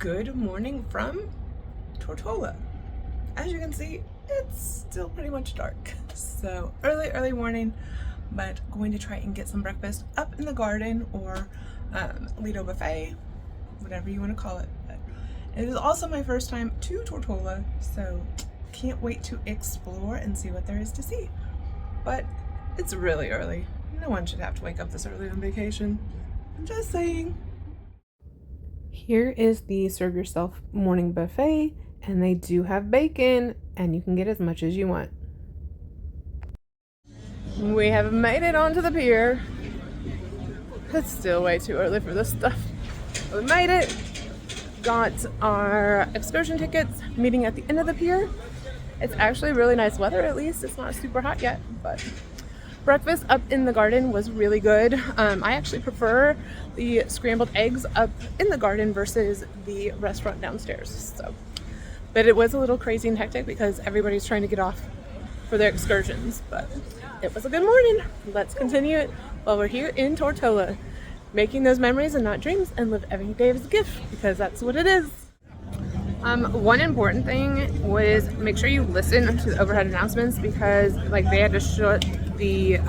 Good morning from Tortola. As you can see, it's still pretty much dark. So early morning, but going to try and get some breakfast up in the garden or Lido buffet, whatever you want to call it. But it is also my first time to Tortola, so can't wait to explore and see what there is to see. But it's really early. No one should have to wake up this early on vacation. I'm just saying. Here is the serve yourself morning buffet, and they do have bacon, and you can get as much as you want. We have made it onto the pier. It's still way too early for this stuff. We made it. Got our excursion tickets, meeting at the end of the pier. It's actually really nice weather, at least. It's not super hot yet, but breakfast up in the garden was really good. I actually prefer the scrambled eggs up in the garden versus the restaurant downstairs. But it was a little crazy and hectic because everybody's trying to get off for their excursions. But it was a good morning. Let's continue it while we're here in Tortola, making those memories and not dreams, and live every day as a gift, because that's what it is. One important thing was make sure you listen to the overhead announcements, because like they had to shut the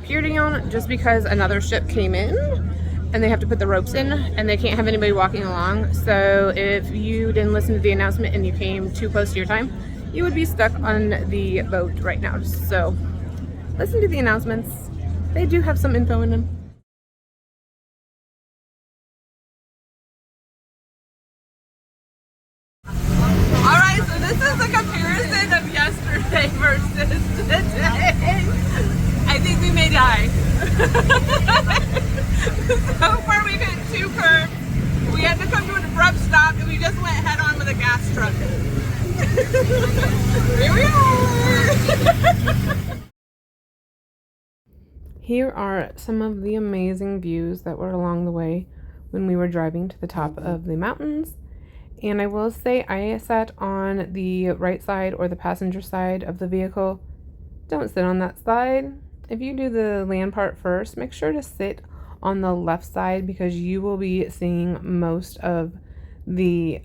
pier down just because another ship came in and they have to put the ropes in and they can't have anybody walking along. So if you didn't listen to the announcement and you came too close to your time, you would be stuck on the boat right now. So listen to the announcements. They do have some info in them. Alright, so this is a comparison of yesterday versus today. I think we may die. So far we've hit 2 curves. We had to come to an abrupt stop and we just went head on with a gas truck. Here we are! Here are some of the amazing views that were along the way when we were driving to the top of the mountains. And I will say I sat on the right side or the passenger side of the vehicle. Don't sit on that side. If you do the land part first, make sure to sit on the left side, because you will be seeing most of the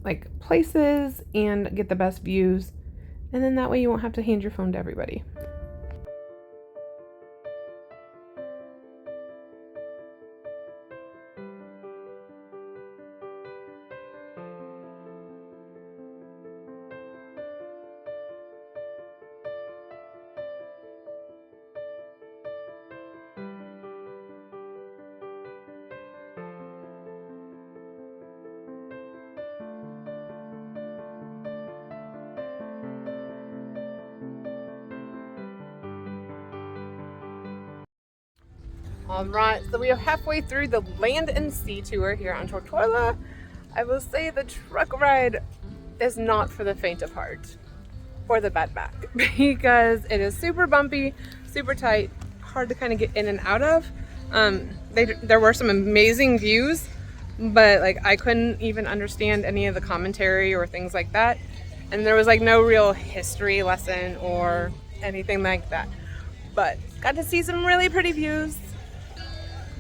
like places and get the best views. And then that way you won't have to hand your phone to everybody. Alright, so we are halfway through the land and sea tour here on Tortola. I will say the truck ride is not for the faint of heart or the bad back, because it is super bumpy, super tight, hard to kind of get in and out of. There were some amazing views, but like I couldn't even understand any of the commentary or things like that. And there was like no real history lesson or anything like that. But got to see some really pretty views.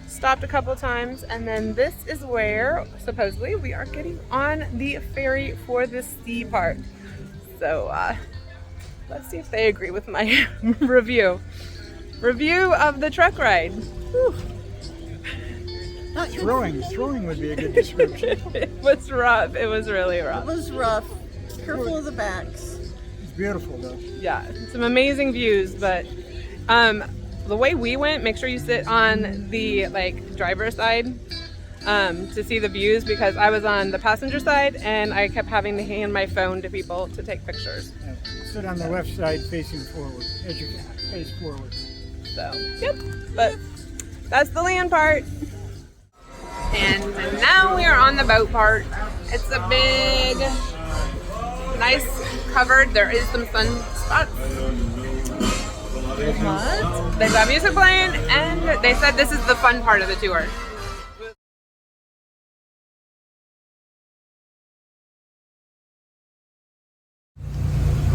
Stopped a couple times, and then this is where supposedly we are getting on the ferry for the sea part. So let's see if they agree with my review of the truck ride. Whew. Not throwing would be a good description. It was rough. It was really rough. It was rough. Careful of the backs. It's beautiful though. Yeah, some amazing views, but the way we went, make sure you sit on the like driver's side to see the views, because I was on the passenger side and I kept having to hand my phone to people to take pictures. Yeah. Sit on the left side facing forward, as you face forward. So, yep, but that's the land part. And now we are on the boat part. It's a big, nice covered. There is some sun spots. What? They got music playing, and they said this is the fun part of the tour.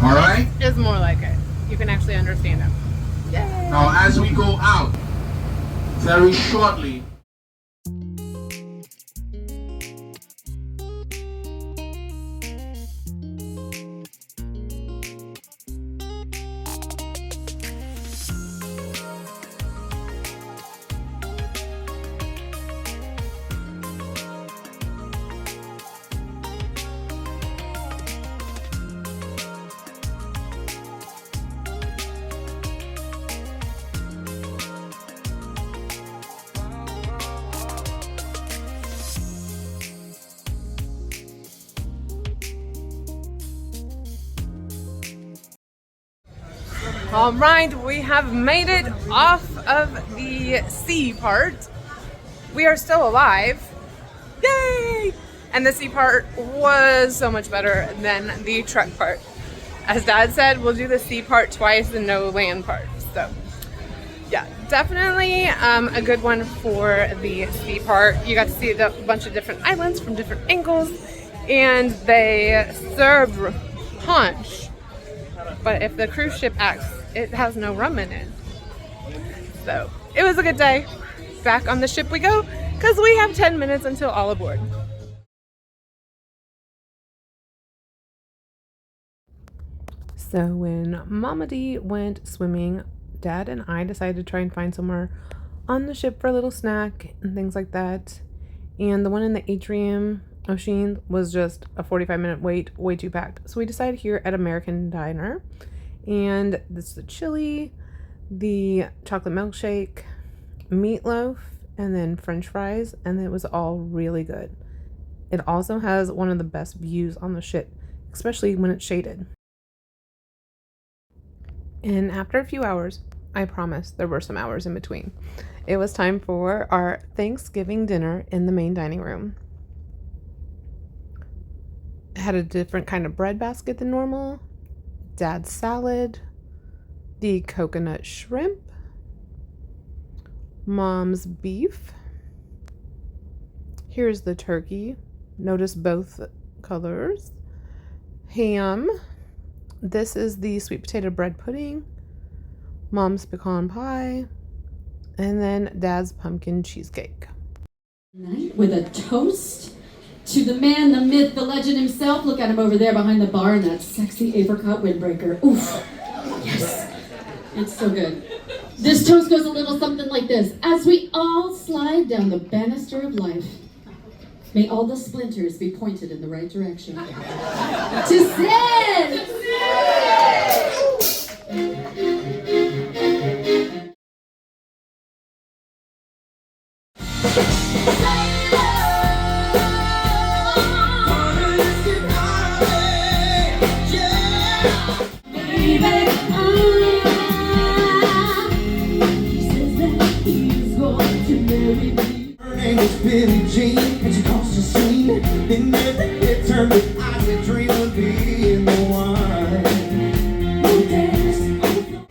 All right? It's more like it. You can actually understand them. Yay! Now, as we go out, very shortly, All right, we have made it off of the sea part. We are still alive. Yay! And the sea part was so much better than the truck part. As Dad said, we'll do the sea part twice and no land part. So yeah, definitely a good one for the sea part. You got to see a bunch of different islands from different angles, and they served punch. But if the cruise ship acts, it has no rum in it. So it was a good day. Back on the ship we go, because we have 10 minutes until all aboard. So when Mama D went swimming, Dad and I decided to try and find somewhere on the ship for a little snack and things like that. And the one in the atrium O'Sheen was just a 45-minute wait, way too packed. So we decided here at American Diner. And this is the chili, the chocolate milkshake, meatloaf, and then French fries. And it was all really good. It also has one of the best views on the ship, especially when it's shaded. And after a few hours, I promise there were some hours in between, it was time for our Thanksgiving dinner in the main dining room. It had a different kind of bread basket than normal, Dad's salad, the coconut shrimp, Mom's beef. Here's the turkey. Notice both colors. Ham. This is the sweet potato bread pudding, Mom's pecan pie, and then Dad's pumpkin cheesecake. With a toast to the man, the myth, the legend himself. Look at him over there behind the bar in that sexy apricot windbreaker. Oof. Yes. It's so good. This toast goes a little something like this. As we all slide down the banister of life, may all the splinters be pointed in the right direction. To sin! Her name is Billie Jean, and she caused a scene. They never did turn with eyes and dream of being the one who danced on the floor.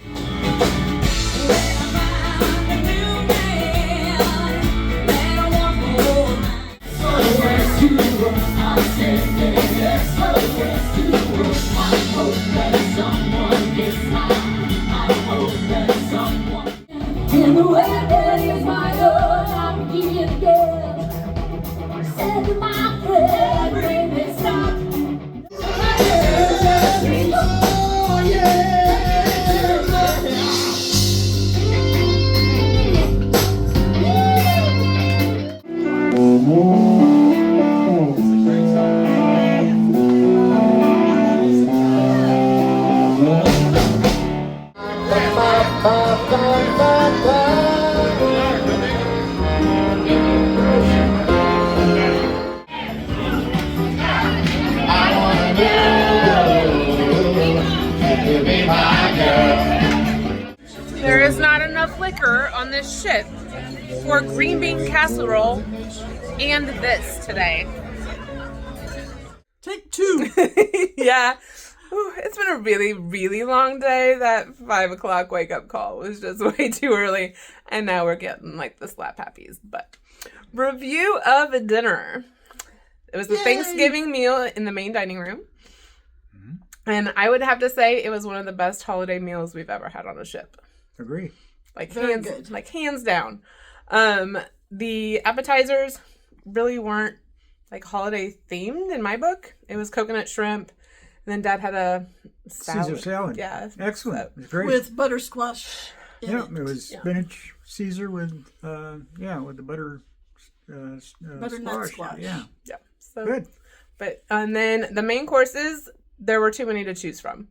In the way that is my own, I'm giving again. Said to my friend, bring this up. Oh, yeah. There is not enough liquor on this ship for green bean casserole and this today. Take two. Yeah. Ooh, it's been a really, really long day. That 5 o'clock wake up call was just way too early. And now we're getting like the slap happies. But review of dinner. It was the Thanksgiving meal in the main dining room. And I would have to say it was one of the best holiday meals we've ever had on a ship. Agree. Like Very hands, good. like hands down. The appetizers really weren't like holiday themed in my book. It was coconut shrimp, and then Dad had a salad. Caesar salad. Yeah, Excellent. It was great. With buttersquash. in yeah, it. it was spinach Caesar with the butter Butternut squash. Yeah. yeah. So Good. But and then the main courses, there were too many to choose from,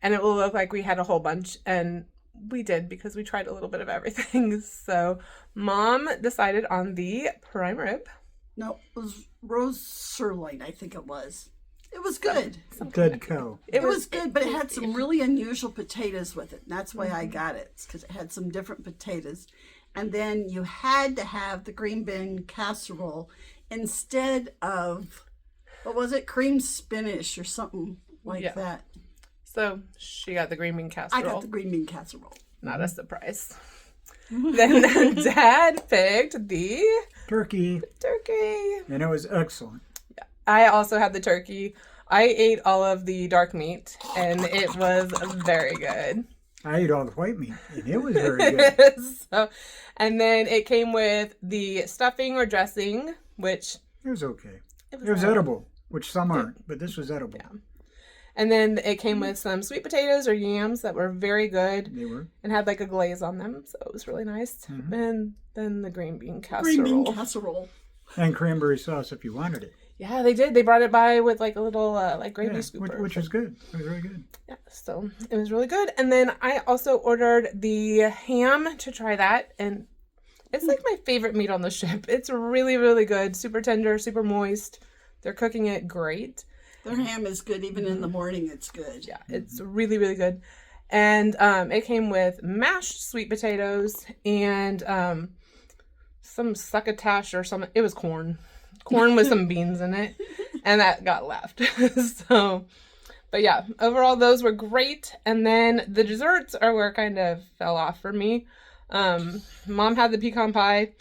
and it will look like we had a whole bunch, and we did because we tried a little bit of everything. So Mom decided on the prime rib. No, it was roast sirloin, I think it was. It was good. Dead cow. It was good, but it had some really unusual potatoes with it. And that's why I got it, because it had some different potatoes. And then you had to have the green bean casserole instead of, what was it, cream spinach or something like that. So she got the green bean casserole. I got the green bean casserole. Not a surprise. Then Dad picked the Turkey. turkey. And it was excellent. I also had the turkey. I ate all of the dark meat, and it was very good. I ate all the white meat, and it was very good. And then it came with the stuffing or dressing, which... It was okay. It was edible, which some aren't, but this was edible. Yeah. And then it came with some sweet potatoes or yams that were very good. They were. And had like a glaze on them, so it was really nice. Mm-hmm. And then the green bean casserole. Green bean casserole. And cranberry sauce if you wanted it. Yeah, they did. They brought it by with like a little like gravy scooper. Which was good. It was really good. Yeah, so it was really good. And then I also ordered the ham to try that. And it's like my favorite meat on the ship. It's really, really good. Super tender, super moist. They're cooking it great. Their ham is good. Even in the morning, it's good. Yeah, it's really, really good. And it came with mashed sweet potatoes and some succotash or something. It was corn. Corn with some beans in it. And that got left. So, but yeah, overall, those were great. And then the desserts are where it kind of fell off for me. Mom had the pecan pie.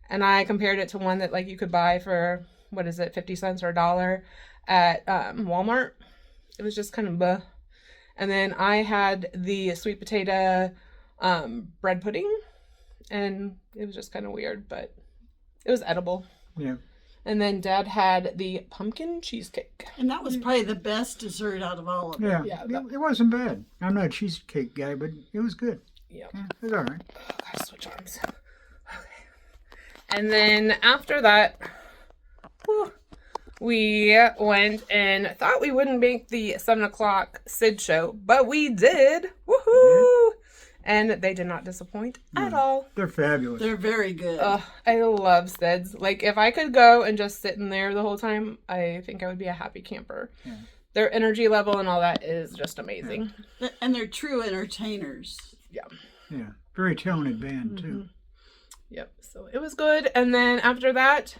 And I compared it to one that like you could buy for, 50 cents or $1 at Walmart. It was just kind of bleh. And then I had the sweet potato bread pudding, and it was just kind of weird, but it was edible. Yeah. And then Dad had the pumpkin cheesecake. And that was probably the best dessert out of all of them. Yeah. It wasn't bad. I'm not a cheesecake guy, but it was good. Yeah. It was all right. Oh, gotta switch arms. Okay. And then after that, we went and thought we wouldn't make the 7 o'clock Sid show, but we did. Woohoo! And they did not disappoint at all. They're fabulous. They're very good. I love Sids. Like, if I could go and just sit in there the whole time, I think I would be a happy camper. Yeah. Their energy level and all that is just amazing. Yeah. And they're true entertainers. Yeah. Yeah. Very talented band, too. Yep. So it was good. And then after that,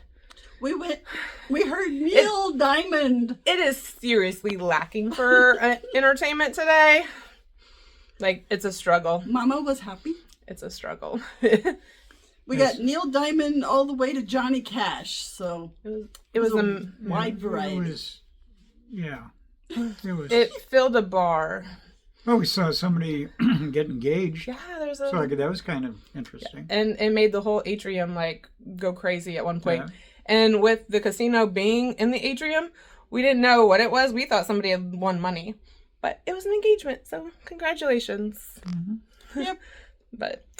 we heard Neil Diamond. It is seriously lacking for entertainment today. Like, it's a struggle. Mama was happy. It's a struggle. We got Neil Diamond all the way to Johnny Cash, so it was a wide variety. It filled a bar. Well, we saw somebody get engaged. Yeah, so that was kind of interesting. Yeah. And it made the whole atrium like go crazy at one point. Yeah. And with the casino being in the atrium, we didn't know what it was. We thought somebody had won money. But it was an engagement, so congratulations. Mm-hmm. Yep.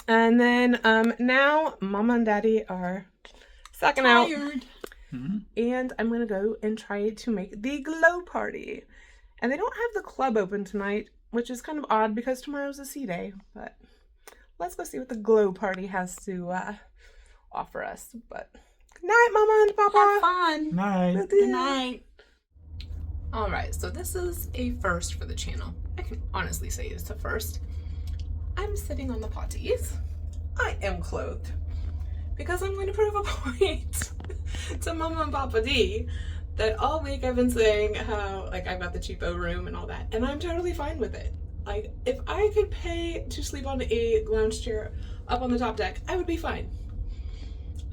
And then now Mama and Daddy are sucking out. Mm-hmm. And I'm going to go and try to make the glow party. And they don't have the club open tonight, which is kind of odd because tomorrow's a sea day. But let's go see what the glow party has to offer us. But good night, Mama and Papa. Have fun. Night. Good night. All right, so this is a first for the channel. I can honestly say it's a first. I'm sitting on the potties. I am clothed because I'm going to prove a point to Mama and Papa D that all week I've been saying how like I've got the cheapo room and all that, and I'm totally fine with it. Like if I could pay to sleep on a lounge chair up on the top deck, I would be fine.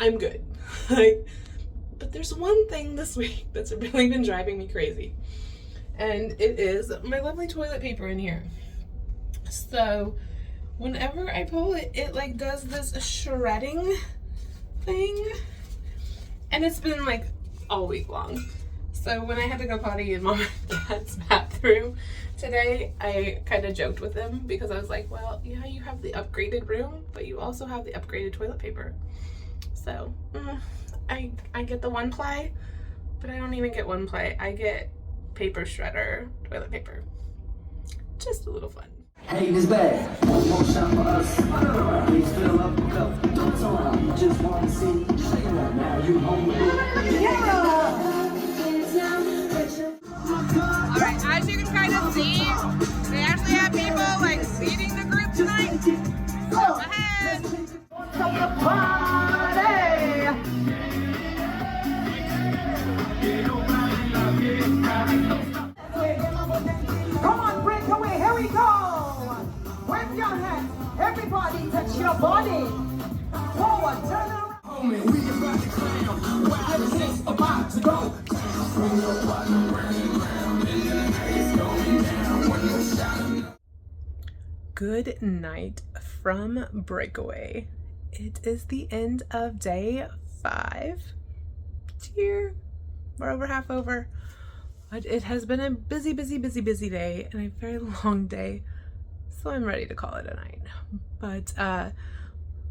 I'm good. But there's one thing this week that's really been driving me crazy. And it is my lovely toilet paper in here. So whenever I pull it, it like does this shredding thing. And it's been like all week long. So when I had to go potty in Mom and Dad's bathroom today, I kind of joked with them because I was like, well, yeah, you have the upgraded room, but you also have the upgraded toilet paper. So I get the one ply, but I don't even get one ply. I get paper shredder toilet paper. Just a little fun. Hey, it's bad. One more shot for us. Please fill up a cup. Don't around. Just want to see. Shake it out now. You home with me. Yeah. See? They actually have people like leading the group tonight. Go ahead. Come on, breakaway, here we go! Wave your hands, everybody touch your body. Forward, turn around. We about to clown, where everything's about to go. Good night from Breakaway. It is the end of day 5. Cheer. We're over half over. But it has been a busy day and a very long day. So I'm ready to call it a night. But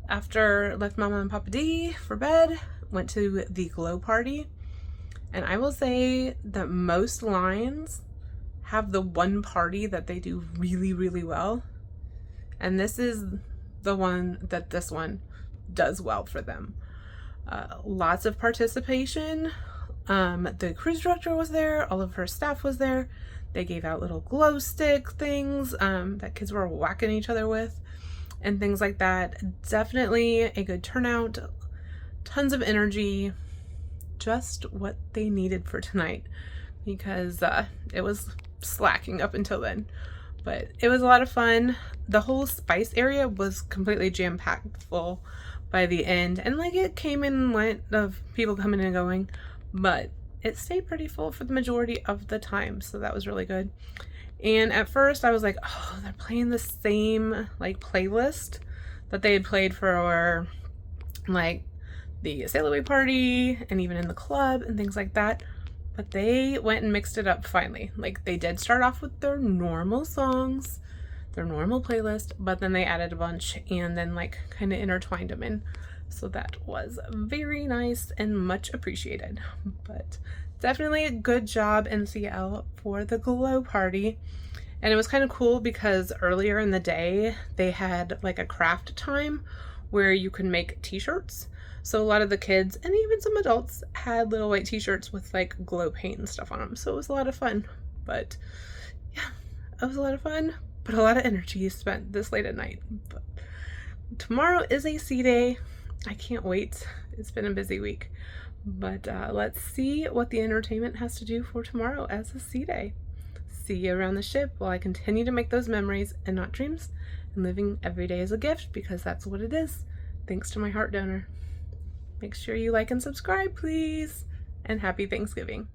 after left Mama and Papa D for bed, went to the glow party. And I will say that most lines have the one party that they do really well. And this is the one that this one does well for them. Lots of participation. The cruise director was there. All of her staff was there. They gave out little glow stick things that kids were whacking each other with and things like that. Definitely a good turnout. Tons of energy. Just what they needed for tonight, because it was slacking up until then. But it was a lot of fun. The whole spice area was completely jam-packed full by the end, and like it came and went of people coming and going, but it stayed pretty full for the majority of the time, so that was really good. And at first I was like, oh, they're playing the same like playlist that they had played for like the sail away party and even in the club and things like that. But they went and mixed it up finally. Like they did start off with their normal songs, their normal playlist, but then they added a bunch and then like kind of intertwined them in. So that was very nice and much appreciated. But definitely a good job NCL for the glow party. And it was kind of cool because earlier in the day they had like a craft time where you could make t-shirts. So a lot of the kids and even some adults had little white t-shirts with like glow paint and stuff on them. So it was a lot of fun. But yeah, it was a lot of fun, but a lot of energy spent this late at night. But tomorrow is a sea day. I can't wait. It's been a busy week. But let's see what the entertainment has to do for tomorrow as a sea day. See you around the ship while I continue to make those memories and not dreams, and living every day as a gift, because that's what it is. Thanks to my heart donor. Make sure you like and subscribe, please. And happy Thanksgiving.